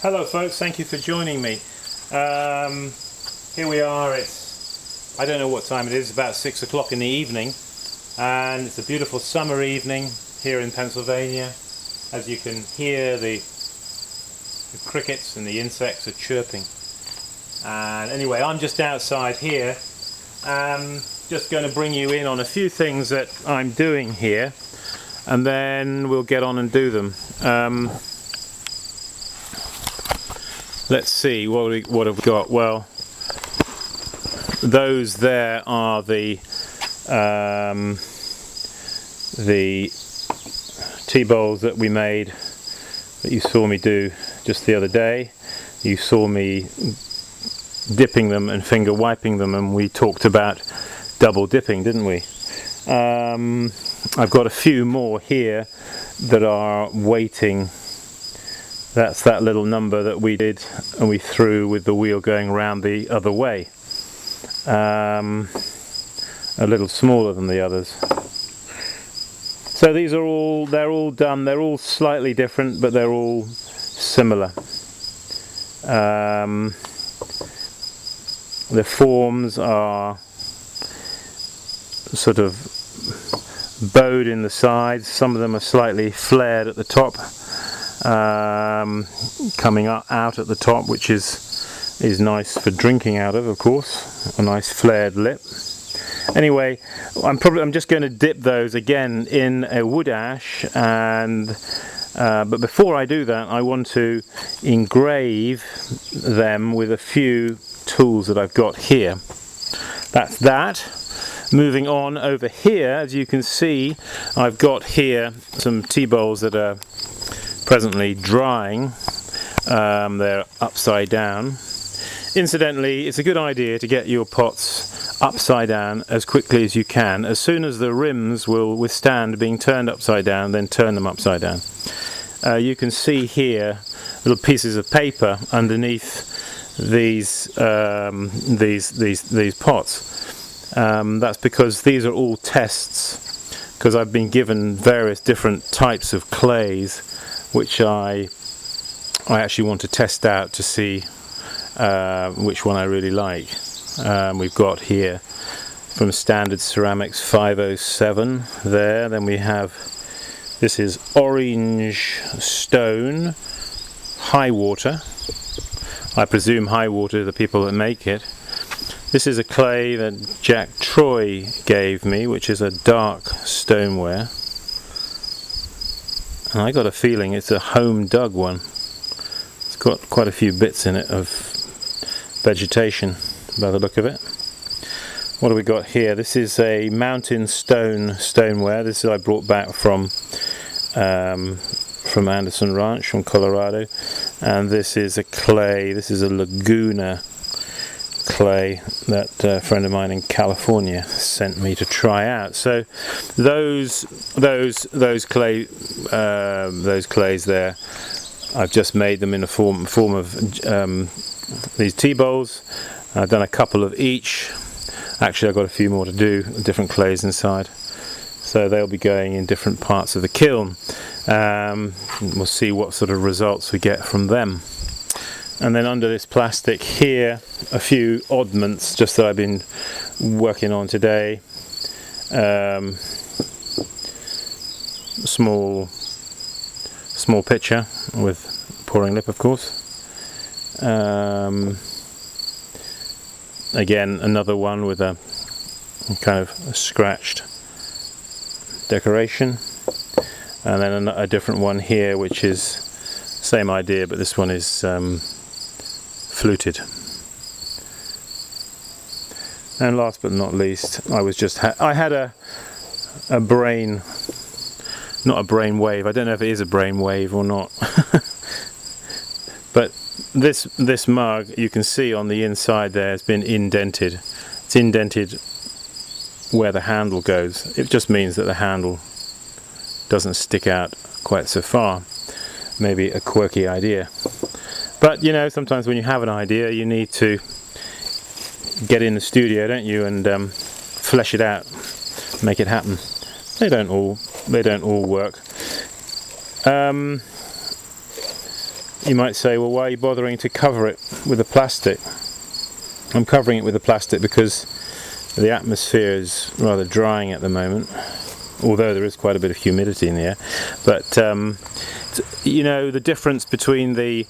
Hello folks, thank you for joining me. Here we are, I don't know what time it is, about 6 o'clock in the evening, and it's a beautiful summer evening here in Pennsylvania. As you can hear, the crickets and the insects are chirping. And anyway, I'm just outside here, just going to bring you in on a few things that I'm doing here, and then we'll get on and do them. Let's see what have we got. Well, those there are the tea bowls that we made, that you saw me do just the other day. You saw me dipping them and finger wiping them, and we talked about double dipping, didn't we? I've got a few more here that are waiting. That's that little number that we did and we threw with the wheel going round the other way. A little smaller than the others. So these are they're all done. They're all slightly different, but they're all similar. The forms are sort of bowed in the sides. Some of them are slightly flared at the top. Coming out at the top, which is nice for drinking out of course, a nice flared lip. Anyway, I'm just going to dip those again in a wood ash, and but before I do that, I want to engrave them with a few tools that I've got here. That's that. Moving on over here, as you can see, I've got here some tea bowls that are presently drying. They're upside down. Incidentally, it's a good idea to get your pots upside down as quickly as you can. As soon as the rims will withstand being turned upside down, then turn them upside down. You can see here little pieces of paper underneath these pots. That's because these are all tests, because I've been given various different types of clays, which I actually want to test out to see which one I really like. We've got here from Standard Ceramics 507 there. Then we have, this is orange stone high water. I presume high water are the people that make it. This is a clay that Jack Troy gave me, which is a dark stoneware. And I got a feeling it's a home dug one. It's got quite a few bits in it of vegetation by the look of it. What do we got here? This is a mountain stoneware. This is I brought back from Anderson Ranch from Colorado, and this is a clay. This is a Laguna clay that a friend of mine in California sent me to try out. So those clays there, I've just made them in a form of these tea bowls. I've done a couple of each. Actually, I've got a few more to do, different clays inside. So they'll be going in different parts of the kiln. We'll see what sort of results we get from them. And then under this plastic here, a few oddments just that I've been working on today. Small pitcher with pouring lip, of course. Again, another one with a kind of a scratched decoration, and then a different one here, which is same idea, but this one is fluted. And last but not least, I had a brain, not a brain wave. I don't know if it is a brain wave or not. But this mug, you can see on the inside there, has been indented. It's indented where the handle goes. It just means that the handle doesn't stick out quite so far. Maybe a quirky idea. But you know, sometimes when you have an idea, you need to get in the studio, don't you, and flesh it out, make it happen. They don't all work. You might say, well, why are you bothering to cover it with a plastic? I'm covering it with a plastic because the atmosphere is rather drying at the moment, although there is quite a bit of humidity in the air. But you know, the difference between the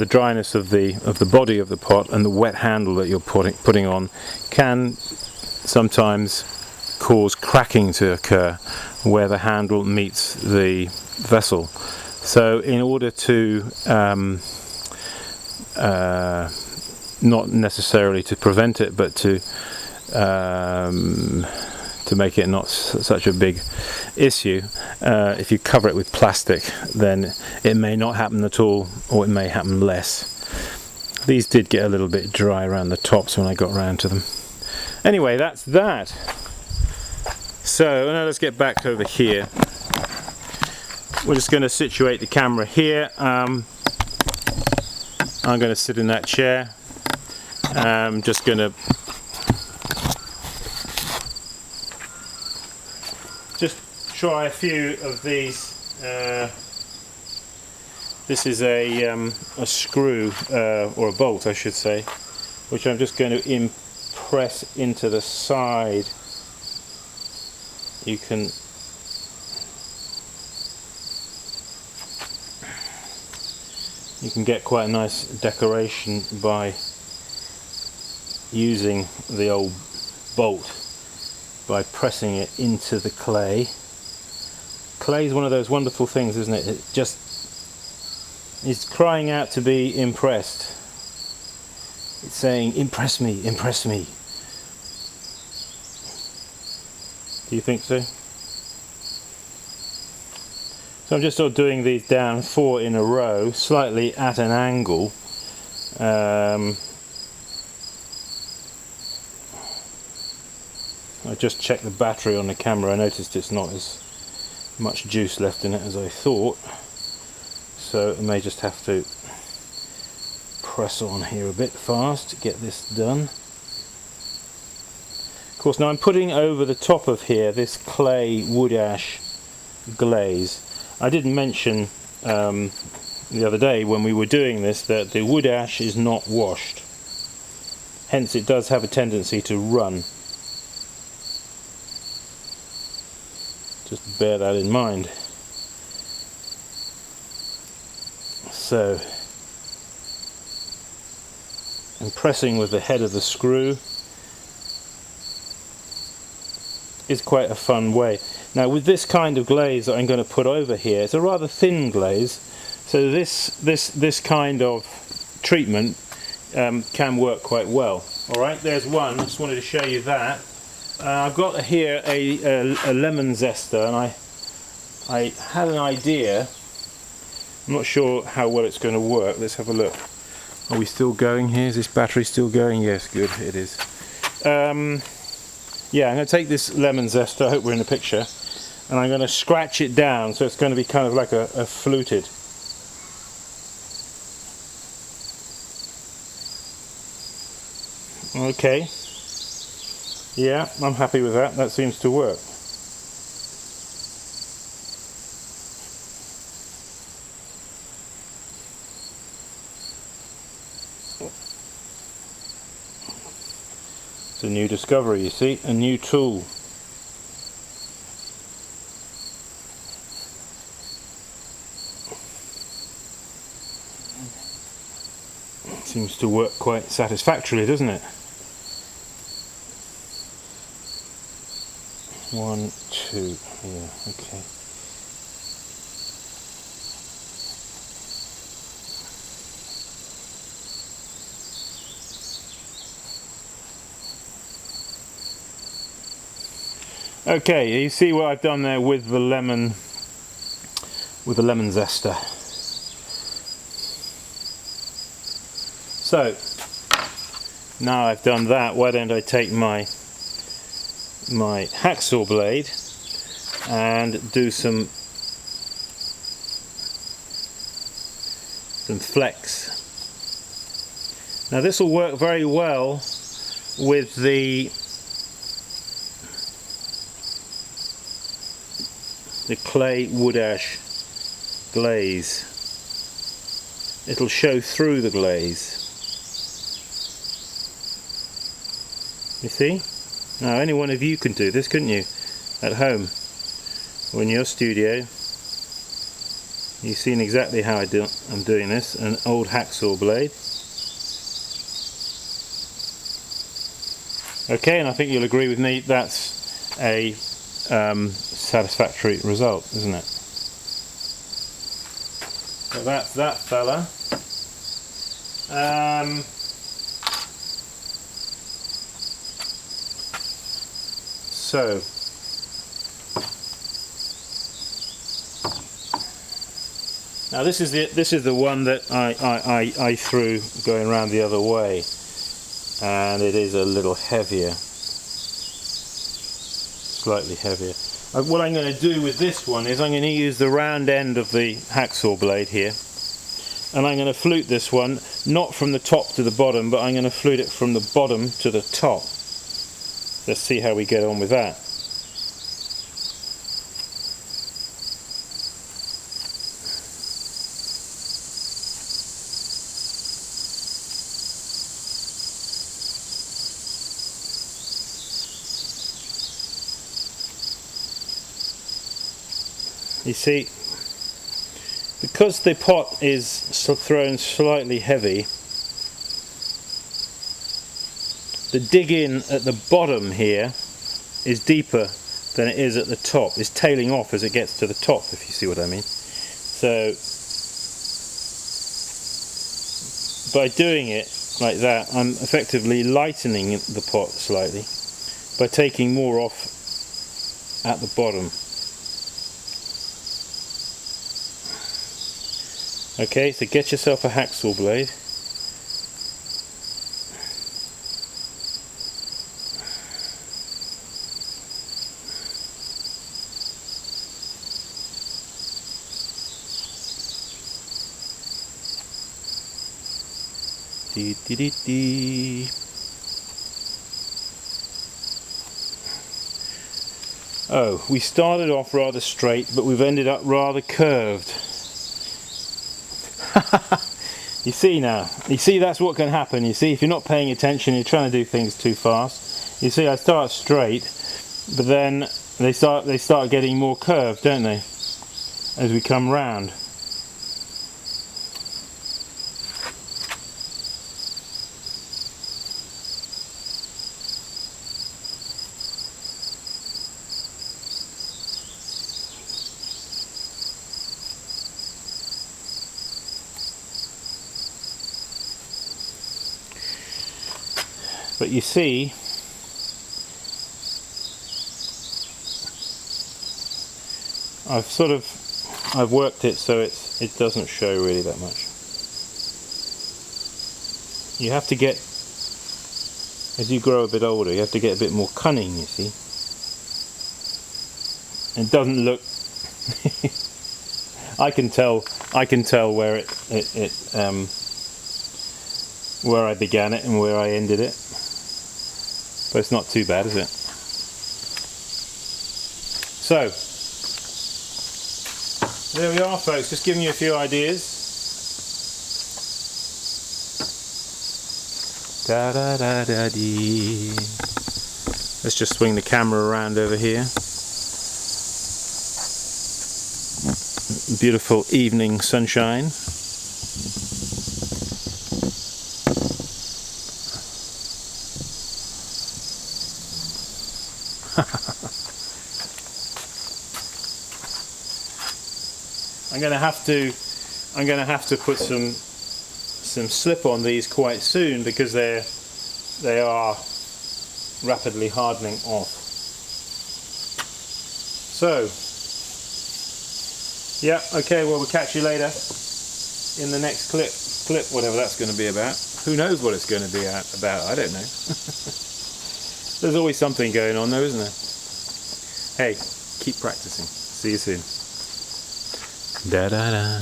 dryness of the body of the pot and the wet handle that you're putting on can sometimes cause cracking to occur where the handle meets the vessel. So in order to not necessarily to prevent it, but to make it not such a big issue, if you cover it with plastic, then it may not happen at all, or it may happen less. These did get a little bit dry around the tops when I got around to them. Anyway, that's that. So now let's get back over here. We're just going to situate the camera here. I'm going to sit in that chair. I'm just going to just try a few of these. This is a screw, or a bolt I should say, which I'm just going to impress into the side. You can get quite a nice decoration by using the old bolt, by pressing it into the clay. Clay is one of those wonderful things, isn't it? It just is crying out to be impressed. It's saying, impress me, impress me. Do you think so? So I'm just sort of doing these down 4 in a row, slightly at an angle. I just checked the battery on the camera. I noticed it's not as much juice left in it as I thought, so I may just have to press on here a bit fast to get this done. Of course, now I'm putting over the top of here this clay wood ash glaze. I didn't mention the other day when we were doing this that the wood ash is not washed, hence it does have a tendency to run. Just bear that in mind. So I'm pressing with the head of the screw. Is quite a fun way. Now with this kind of glaze that I'm going to put over here, it's a rather thin glaze, so this kind of treatment can work quite well. Alright, there's one. I just wanted to show you that. I've got here a lemon zester, and I had an idea. I'm not sure how well it's going to work. Let's have a look. Are we still going here? Is this battery still going? Yes, good, it is. Yeah, I'm going to take this lemon zester, I hope we're in the picture, and I'm going to scratch it down so it's going to be kind of like a fluted. Okay. Yeah, I'm happy with that. That seems to work. It's a new discovery, you see, a new tool. Seems to work quite satisfactorily, doesn't it? 1, 2, yeah, okay. Okay, you see what I've done there with the lemon zester. So now I've done that, why don't I take my hacksaw blade and do some flex. Now this will work very well with the clay wood ash glaze. it'll show through the glaze. You see? Now any one of you can do this, couldn't you? At home, or in your studio. You've seen exactly how I'm doing this, an old hacksaw blade. Okay, and I think you'll agree with me, that's a satisfactory result, isn't it? So that's that fella. So now this is the one that I threw going around the other way, and it is a little heavier, slightly heavier. What I'm going to do with this one is I'm going to use the round end of the hacksaw blade here, and I'm going to flute this one not from the top to the bottom, but I'm going to flute it from the bottom to the top. Let's see how we get on with that. You see, because the pot is thrown slightly heavy, the dig in at the bottom here is deeper than it is at the top. It's tailing off as it gets to the top, if you see what I mean. So by doing it like that, I'm effectively lightening the pot slightly by taking more off at the bottom. Okay, so get yourself a hacksaw blade. Dee dee dee dee. Oh, we started off rather straight, but we've ended up rather curved. You see now, you see that's what can happen. You see, if you're not paying attention, you're trying to do things too fast. You see, I start straight, but then they start getting more curved, don't they, as we come round. But you see, I've worked it so it doesn't show really that much. You have to get, as you grow a bit older, you have to get a bit more cunning, you see. It doesn't look I can tell where where I began it and where I ended it. But it's not too bad, is it? So, there we are, folks, just giving you a few ideas. Da da da da dee. Let's just swing the camera around over here. Beautiful evening sunshine. I'm going to have to put some slip on these quite soon, because they are rapidly hardening off. So yeah, okay, well, we'll catch you later in the next clip, whatever that's going to be about. Who knows what it's going to be about? I don't know. There's always something going on though, isn't there? Hey, keep practicing. See you soon. Da da da.